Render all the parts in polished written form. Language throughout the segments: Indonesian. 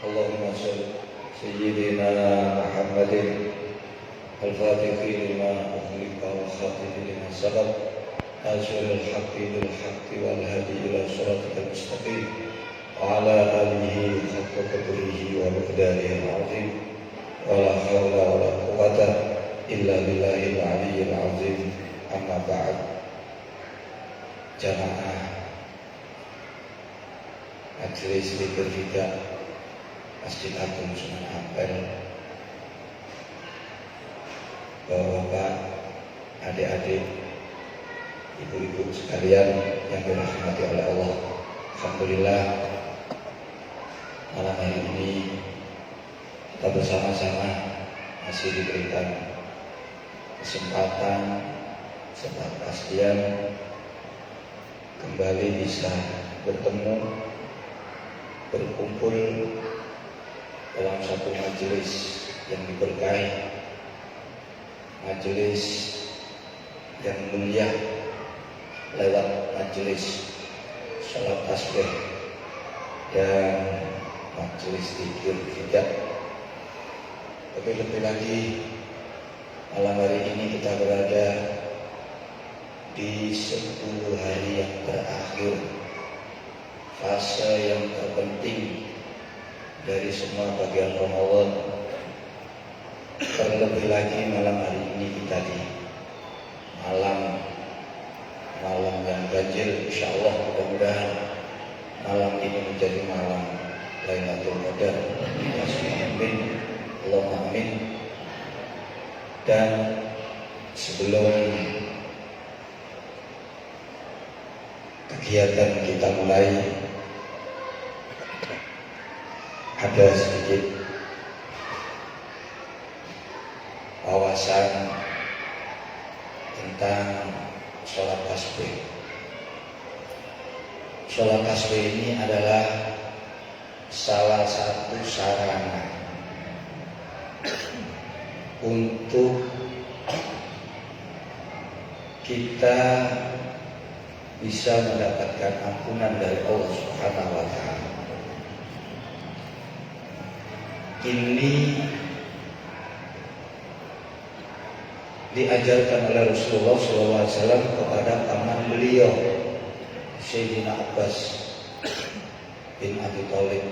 اللهم صل سيدنا محمد الفاتح لما أغلق والخاتم لما سبق ناصر الحق بالحق والهادي إلى صراطك المستقيم وعلى آله حق قدره ومقداره العظيم ولا حول ولا قوة إلا بالله العلي العظيم. أما بعد. Jamaah Majelis Zikir Fida Masjid Agung Sunan Ampel, Bapak-bapak, adik-adik, ibu-ibu sekalian yang dirahmati oleh Allah. Alhamdulillah, malam hari ini kita bersama-sama masih diberikan kesempatan serta kepastian kembali bisa bertemu, berkumpul dalam satu majelis yang diberkahi, majelis yang mulia lewat majelis salat tasbih dan majelis zikir fida. Lebih lagi malam hari ini kita berada di 10 hari yang terakhir, fase yang terpenting dari semua bagian Ramadan. Terlebih lagi malam hari ini kita di malam yang ganjil. Insyaallah mudah-mudahan malam ini menjadi malam Lailatul Qadar. Amin, Allahumma amin. Dan sebelum kegiatan kita mulai, ada sedikit wawasan tentang sholat tasbih. Sholat tasbih ini adalah salah satu sarana untuk kita bisa mendapatkan ampunan dari Allah Subhanahu wa Ta'ala. Ini diajarkan oleh Rasulullah SAW kepada paman beliau, Sayyidina Abbas bin Abi Thalib.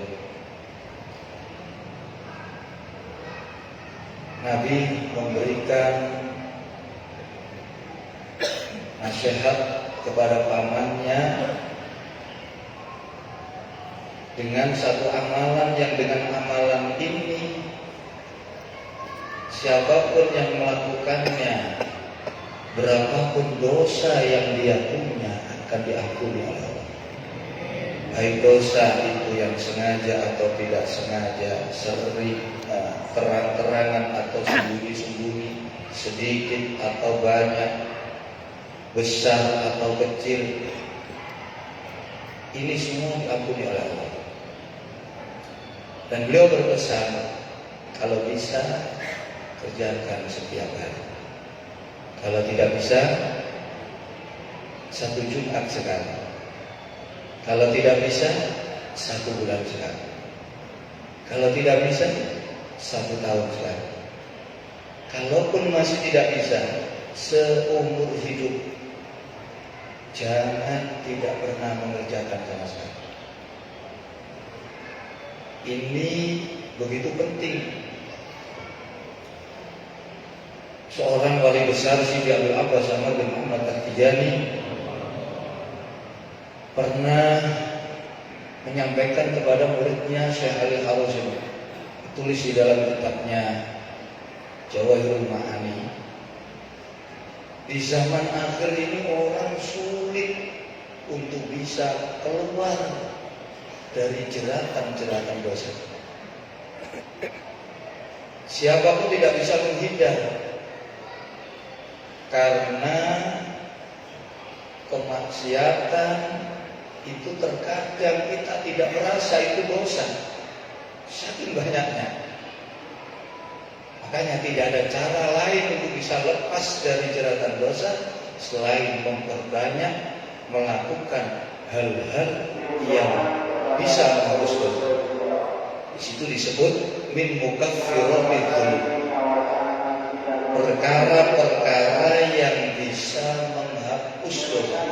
Nabi memberikan nasihat kepada pamannya dengan satu amalan yang dengan amalan ini siapapun yang melakukannya, berapapun dosa yang dia punya akan diampuni oleh Allah. Baik dosa itu yang sengaja atau tidak sengaja, sering terang-terangan atau sembunyi-sembunyi, sedikit atau banyak, besar atau kecil, ini semua diampuni oleh Allah. Dan beliau berpesan, kalau bisa kerjakan setiap hari. Kalau tidak bisa, 1 Jumat sekali. Kalau tidak bisa, 1 bulan sekali. Kalau tidak bisa, 1 tahun sekali. Kalaupun masih tidak bisa, seumur hidup jangan tidak pernah mengerjakan sama sekali. Ini begitu penting. Seorang wali besar Sidi Abdul Abbas Ahmad bin Muhammad At-Tijani pernah menyampaikan kepada muridnya Syekh Ali Harazim, tulis di dalam kitabnya Jawahirul Ma'ani, di zaman akhir ini orang sulit untuk bisa keluar dari jeratan-jeratan dosa. Siapapun tidak bisa menghindar, karena kemaksiatan itu terkadang kita tidak merasa itu dosa, saking banyaknya. Makanya tidak ada cara lain untuk bisa lepas dari jeratan dosa selain memperbanyak melakukan hal-hal yang bisa menghapus dosa. Situ disebut min mukaffiratil dzunub. Perkara-perkara yang bisa menghapus dosa.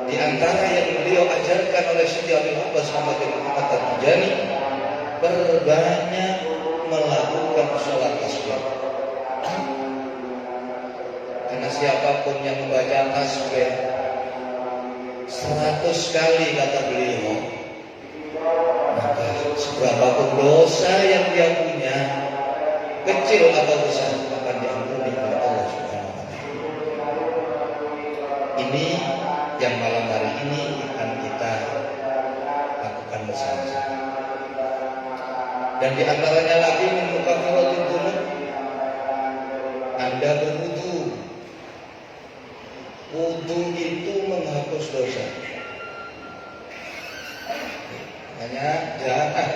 Di antara yang beliau ajarkan oleh Siti Abil Abbas Muhammad bin Muhammad At-Tijani, berbanyak melakukan sholat tasbih. Karena siapapun yang membaca tasbih 100 kali kata beliau, maka seberapapun dosa yang dia punya, kecil atau besar, akan diampuni oleh Allah Subhanahu wa Ta'ala. Ini yang malam hari ini akan kita lakukan bersama-sama. Dan di antaranya lagi min mukaffiratil dzunub, Anda berwudu. Wudu itu menghapus dosa. Hanya jangan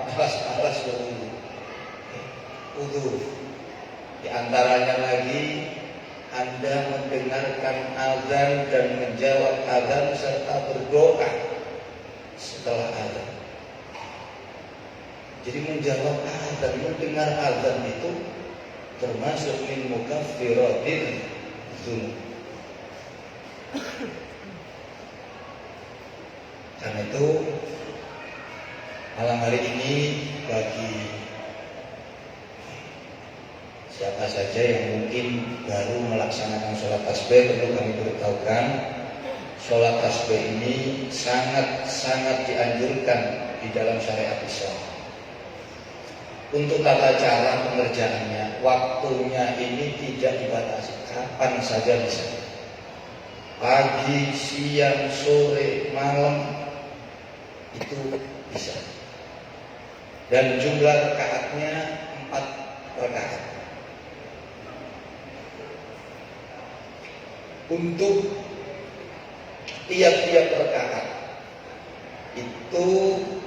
malas-malas berwudu. Wudu. Di antaranya lagi Anda mendengarkan azan dan menjawab azan serta berdoa setelah azan. Jadi menjawab azan, mendengar azan itu termasuk min mukaffiratil dzunub. Karena itu malam hari ini bagi siapa saja yang mungkin baru melaksanakan sholat tasbih, perlu kami beritahukan, sholat tasbih ini sangat-sangat dianjurkan di dalam syariat Islam. Untuk tata cara pengerjaannya, waktunya ini tidak dibatasi, kapan saja bisa. Pagi, siang, sore, malam itu bisa. Dan jumlah rakaatnya 4 rakaat. Untuk tiap-tiap rakaat itu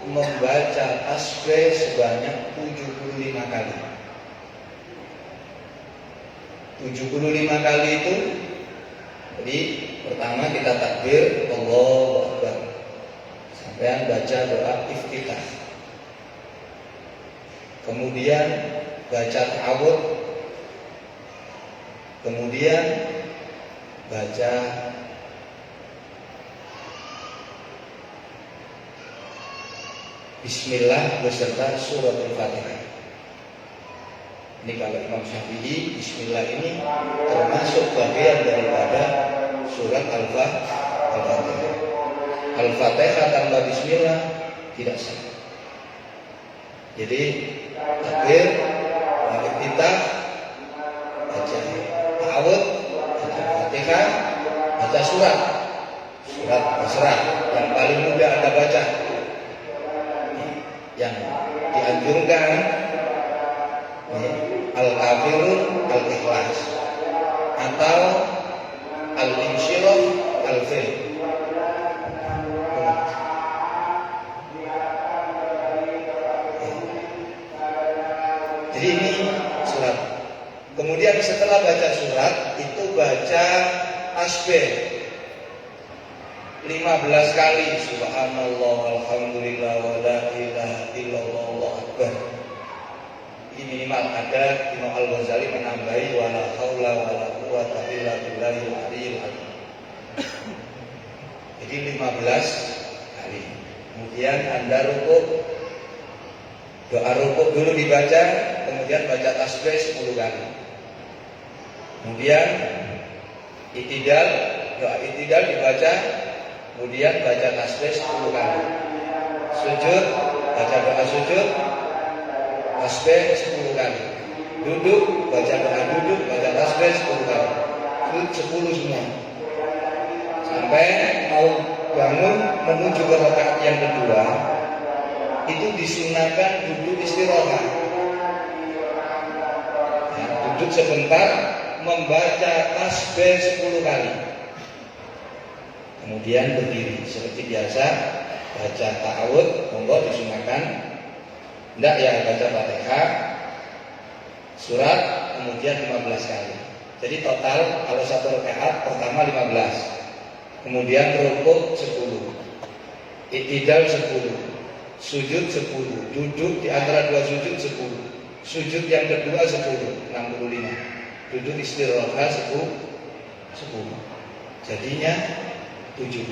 membaca tasbih sebanyak 75 kali. 75 kali itu, jadi pertama kita takbir Allahu Akbar, sampai baca doa iftitah, kemudian baca ta'awudz, kemudian baca Bismillah beserta surat Al-Fatihah. Ini kalau Imam Syafi'i, Bismillah ini termasuk bagian daripada surat Al-Fatihah. Al-Fatihah tanpa Bismillah tidak sah. Jadi takbir, iftitah, baca ta'awudz, baca Fatihah, baca surat terserah yang paling mudah Anda baca. Yang dianjurkan Al-Kafirun, Al-Ikhlas, atau Al-Insyirah, Al-Fil. Jadi ini surat. Kemudian setelah baca surat itu baca tasbih 15 kali, subhanallah, alhamdulillah, wa la ilaha illallah, Allahu akbar. Ini minimal. Ada Imam Al-Ghazali menambahi wa la haula wa la quwwata illa billahil aliyyil azim. Jadi 15 kali. Kemudian Anda rukuk, doa rukuk dulu dibaca, kemudian baca tasbih 10 kali. Kemudian i'tidal, doa i'tidal dibaca, kemudian baca tasbih 10 kali. Sujud, baca doa sujud, tasbih 10 kali. Duduk, baca doa duduk, baca tasbih 10 kali. Itu 10 semua. Sampai mau bangun menuju ke rakaat yang kedua, itu disunahkan duduk istirahat. Ya, duduk sebentar, membaca tasbih 10 kali. Kemudian berdiri seperti biasa, baca ta'awudz, monggo disunahkan. Tidak ya, baca Fatihah, surat, kemudian 15 kali. Jadi total kalau satu rakaat pertama 15, kemudian rukuk 10, i'tidal 10, sujud 10, duduk di antara dua sujud 10, sujud yang kedua 10, 65, duduk istirahat 10, jadinya 75.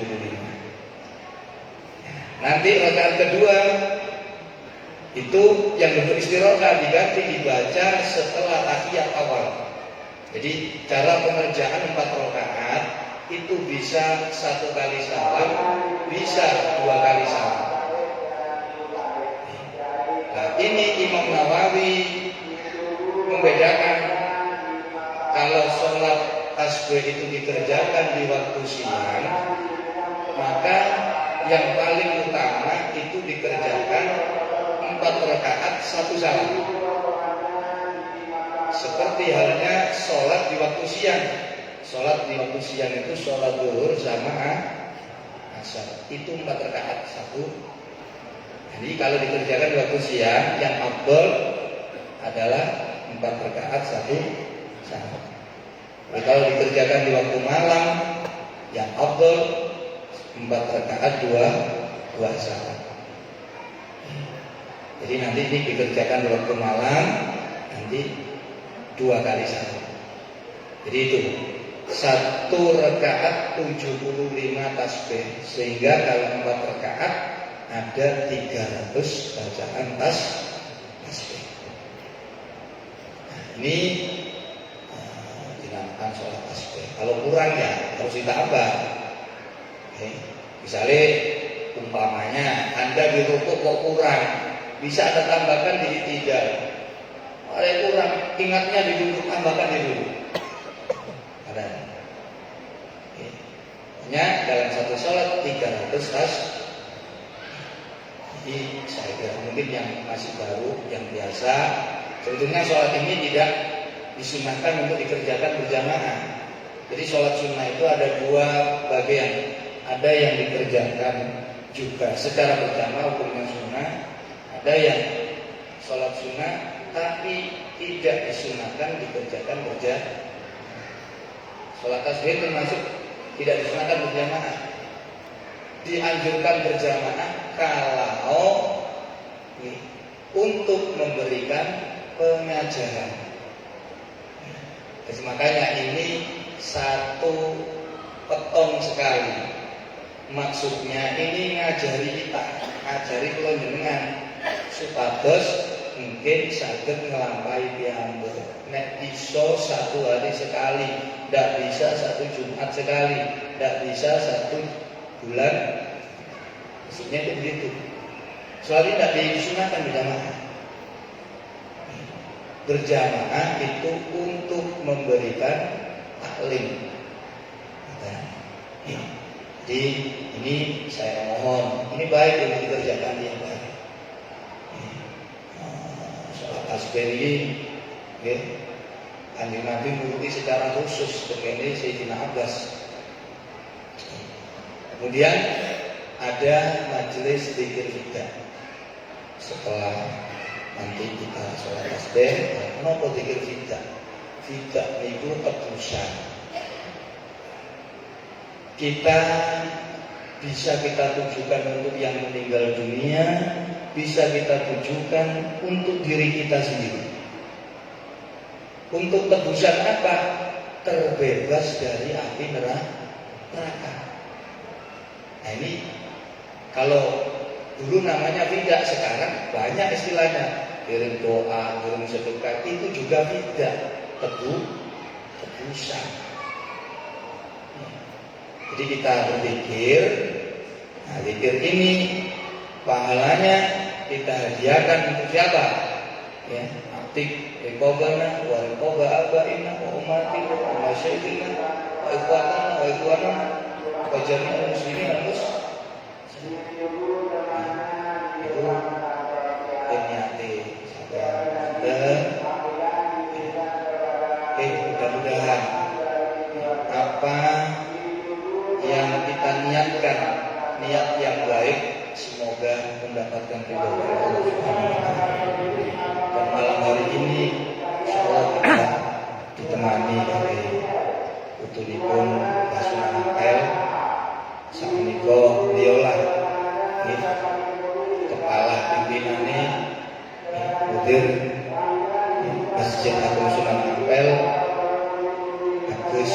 Nanti rakaat kedua itu yang duduk istirahat diganti dibaca setelah tahiyat awal. Jadi cara pengerjaan 4 rakaat itu bisa 1 kali salam, bisa 2 kali salam. Nah, ini Imam Nawawi membedakan kalau sholat tasbih itu dikerjakan di waktu siang, maka yang paling utama itu dikerjakan 4 rakaat 1 salam. Seperti halnya sholat di waktu siang. Sholat di waktu siang itu sholat zuhur sama asar. Itu 4 rakaat 1. Jadi kalau dikerjakan di waktu siang, yang afdal adalah 4 rakaat 1 salam. Jadi kalau dikerjakan di waktu malam, yang afdal 4 rakaat 2 salam. Jadi nanti ini dikerjakan di waktu malam, nanti 2 kali salam. Jadi itu 1 rakaat 75 tasbih, sehingga kalau 4 rakaat ada 300 bacaan tasbih. Nah, ini dinamakan sholat tasbih. Kalau kurang ya harus ditambah. Oke. Misalnya umpamanya Anda di rukuk kok kurang, bisa Anda tambahkan di i'tidal. Ada kurang, ingatnya di duduk, tambahkan di duduk. Ada. Hanya dalam satu sholat 300 tasbih. Jadi saya kira mungkin yang masih baru, yang biasa, sebetulnya sholat ini tidak disunahkan untuk dikerjakan berjamaah. Jadi sholat sunnah itu ada 2 bagian. Ada yang dikerjakan juga secara berjamaah hukumnya sunnah. Ada yang sholat sunnah tapi tidak disunahkan dikerjakan berjamaah. Sholat tasbih termasuk tidak disunahkan berjamaah. Dianjurkan berjamaah kalau untuk memberikan pengajaran. Jadi makanya ini satu petong sekali. Maksudnya ini ngajari kita, ngajari kula jenengan supados mungkin saged nglampahi piyambak. Nek bisa 1 hari sekali, ndak bisa 1 Jumat sekali, ndak bisa 1 bulan. Maksudnya itu begitu. Soalnya tidak disunahkan berjamaah. Berjamaah itu untuk memberikan taklim. Jadi ini saya mohon, ini baik untuk dikerjakan yang baik. Sholat tasbih ini, Kanjeng Nabi menuruti secara khusus begini Sayyidina Abbas. Kemudian ada majelis zikir fidah. Setelah nanti kita sholat tasbih, kenapa zikir fidah? Fidah itu tebusan. Kita bisa kita tujukan untuk yang meninggal dunia, bisa kita tujukan untuk diri kita sendiri. Untuk tebusan apa? Terbebas dari api neraka. Nah ini kalau dulu namanya fidah, sekarang banyak istilahnya. Kirim doa, kirim sedekah, itu juga fidah, tebusan. Jadi kita berzikir, nah zikir ini pahalanya kita hadiahkan untuk siapa? Ya, aktif riqobana wa riqoba abaina wa umatina wa masyaikina wa ikhwatana wa ikhwanana wa jami'al muslimin dan itu ternyata mudah-mudahan apa yang kita niatkan, niat yang baik, semoga mendapatkan ridho dari Allah Subhanahu wa taala. Dan malam hari ini insyaallah kita ditemani oleh putunipun Mbah Sunan Ampel sakmenika beliaulah kepala hadir di Masjid Agung Sunan Ampel, Agus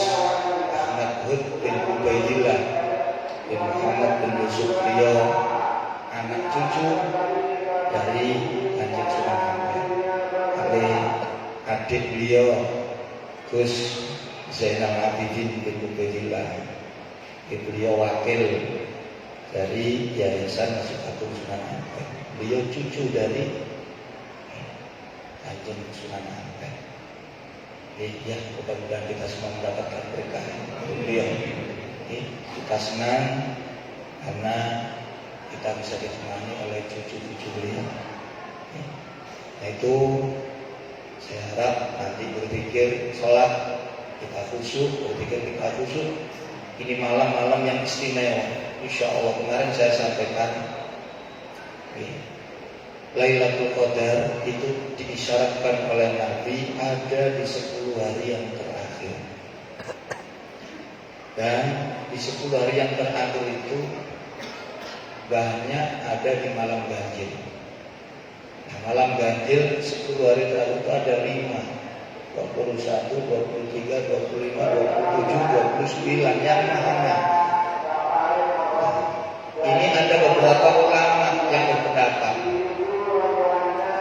Ahmad Hud bin Ubaidillah bin Muhammad bin Yusuf Rio, anak cucu dari Kanjeng Sunan Ampel, oleh adik beliau Gus Zainal Abidin bin Ubaidillah, beliau wakil dari Yayasan Masjid Agung Sunan Ampel. Beliau cucu dari Kanjeng Sunan Ampel. Ya, mudah-mudahan kita semua mendapatkan berkah beliau. Kita senang karena kita bisa ditemani oleh cucu-cucu beliau. Nah itu saya harap nanti berpikir sholat kita khusyuk, berpikir kita khusyuk. Ini malam-malam yang istimewa. Insya Allah kemarin saya sampaikan Lailatul Qadar itu diisyaratkan oleh Nabi ada di 10 hari yang terakhir. Dan di 10 hari yang terakhir itu banyak ada di malam ganjil. Nah, malam ganjil 10 hari terakhir itu ada 5, 21, 23, 25, 27, 29 yang mana? Ini ada beberapa ulama yang berpendapat.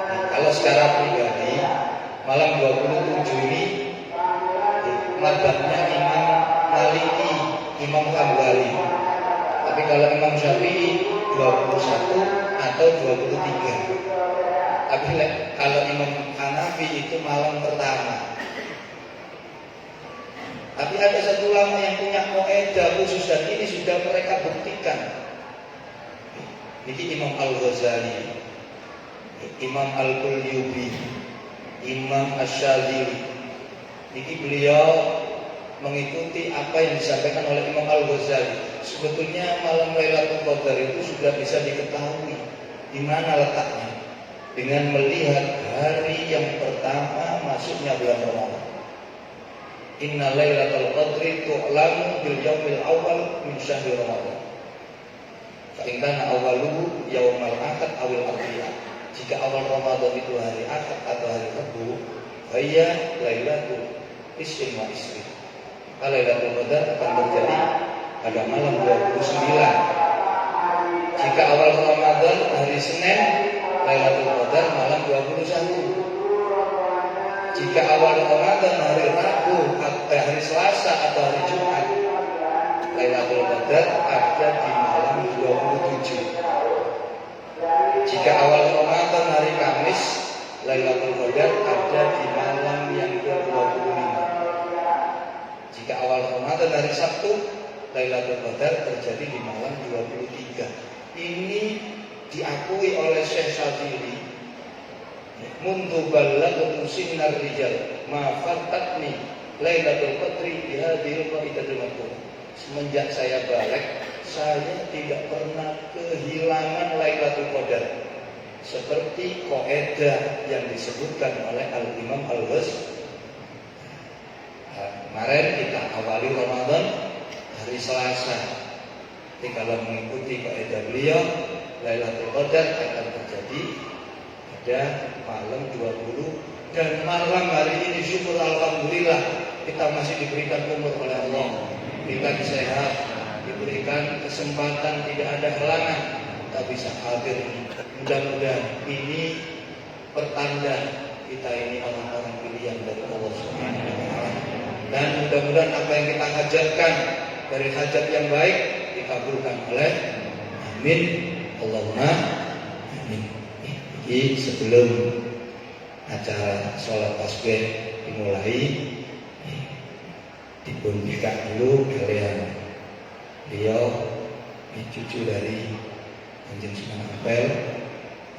Nah, kalau secara pribadi malam 27 ini mazhabnya Imam Maliki, Imam Hambali. Tapi kalau Imam Syafi'i 21 atau 23. Tapi kalau Imam Hanafi itu malam pertama. Tapi ada satu ulama yang punya kaidah khusus dan ini sudah mereka buktikan. Ini Imam Al-Ghazali, Imam Al-Qulyubi, Imam Asy-Syadzili. Ini beliau mengikuti apa yang disampaikan oleh Imam Al-Ghazali. Sebetulnya malam Lailatul Qadar itu sudah bisa diketahui di mana letaknya dengan melihat hari yang pertama masuknya bulan Ramadan. Inna Lailatul Qadri tu'lamu bil yaumil awal min syahri Ramadan. Fa in kana awwaluhu yaumal ahad awil arbi'a. Jika awal Ramadan itu hari Ahad atau hari Rabu, faya Lailatul Isrin wa Isrin. Lailatul Qadar akan terjadi pada malam 29. Jika awal Ramadan hari Senin, Lailatul Qadar malam 21. Jika awal Ramadan hari Rabu, hari Selasa atau hari Jumat, Lailatul Qadar ada di malam 27. Jika awal Ramadan hari Kamis, Lailatul Qadar ada di malam yang ke-25. Jika awal Ramadan hari Sabtu, Lailatul Qadar terjadi di malam 23. Ini diakui oleh Syekh Syadzili. Mundu ballagtu sinnar rijal ma fatatni Lailatul Qadri bi hadhil qaidatil maqbul. Semenjak saya balik, saya tidak pernah kehilangan Lailatul Qadar. Seperti kaidah yang disebutkan oleh Al-Imam Al-Ghazali. Kemarin kita awali Ramadan hari Selasa. Jadi kalau mengikuti kaidah beliau, Lailatul Qadar akan terjadi pada malam 20 dan malam hari ini syukur alhamdulillah kita masih diberikan umur oleh Allah, diberikan sehat, diberikan kesempatan, tidak ada halangan, kita bisa hadir. Mudah-mudahan ini pertanda kita ini orang-orang pilihan dari Allah Subhanahu wa taala. Dan mudah-mudahan apa yang kita hajatkan dari hajat yang baik dikabulkan oleh amin. Allahumma amin. Jadi sebelum acara sholat tasbih dimulai, dipun bika dulu kalian. Beliau cucu dari Kanjeng Sunan Ampel,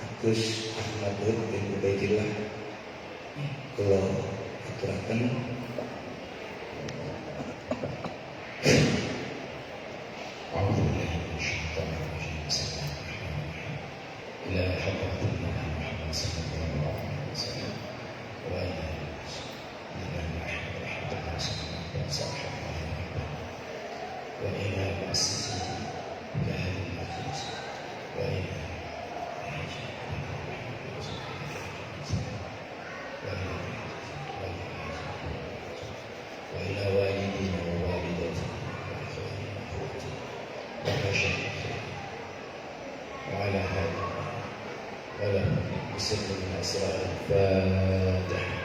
Agus Ahmad Hud bin Ubaidillah. Kalau aturaken وعلى هذا وله بسر الأسرار الفاتحة.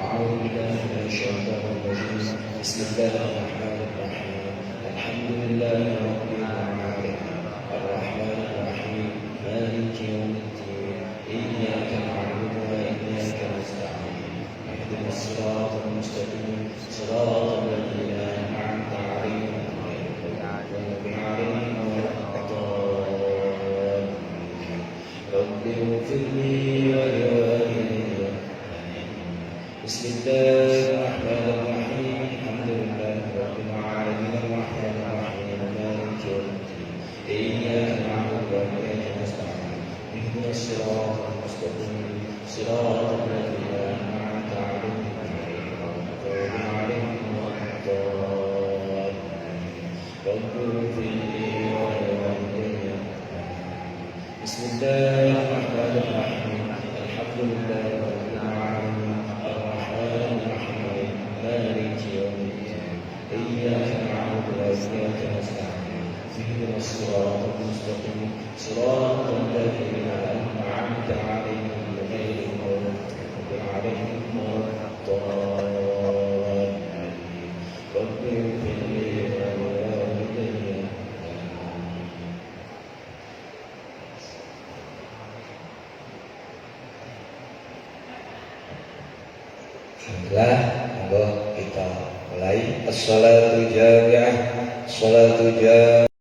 أعوذ بالله من الشيطان الرجيم. بسم الله الرحمن الرحيم. الحمد لله رب العالمين الرحمن الرحيم مالك يوم الدين إياك نعبد وإياك نستعين اهدنا الصراط المستقيم صراط الذين أنعمت عليهم غير المغضوب عليهم ولا الضالين. رب اغفر لي ولوالدي. بسم الله الرحمن الرحيم. الحمد لله رب العالمين الرحمن الرحيم مالك يوم الدين إياك نعبد وإياك نستعين اهدنا الصراط المستقيم صراط الذين أنعمت عليهم غير المغضوب عليهم ولا الضالين. رب اغفر لي ولوالدي. بسم الله الرحمن الرحيم. الحمد لله رب العالمين الرحمن الرحيم مالك يوم الدين إياك نعبد وإياك نستعين اهدنا الصراط المستقيم صراط الذين أنعمت عليهم غير المغضوب عليهم ولا الضالين. رب اغفر لي ولوالدي. Alhamdulillah, monggo kita mulai as-salatu jami'ah, salatu jami'ah.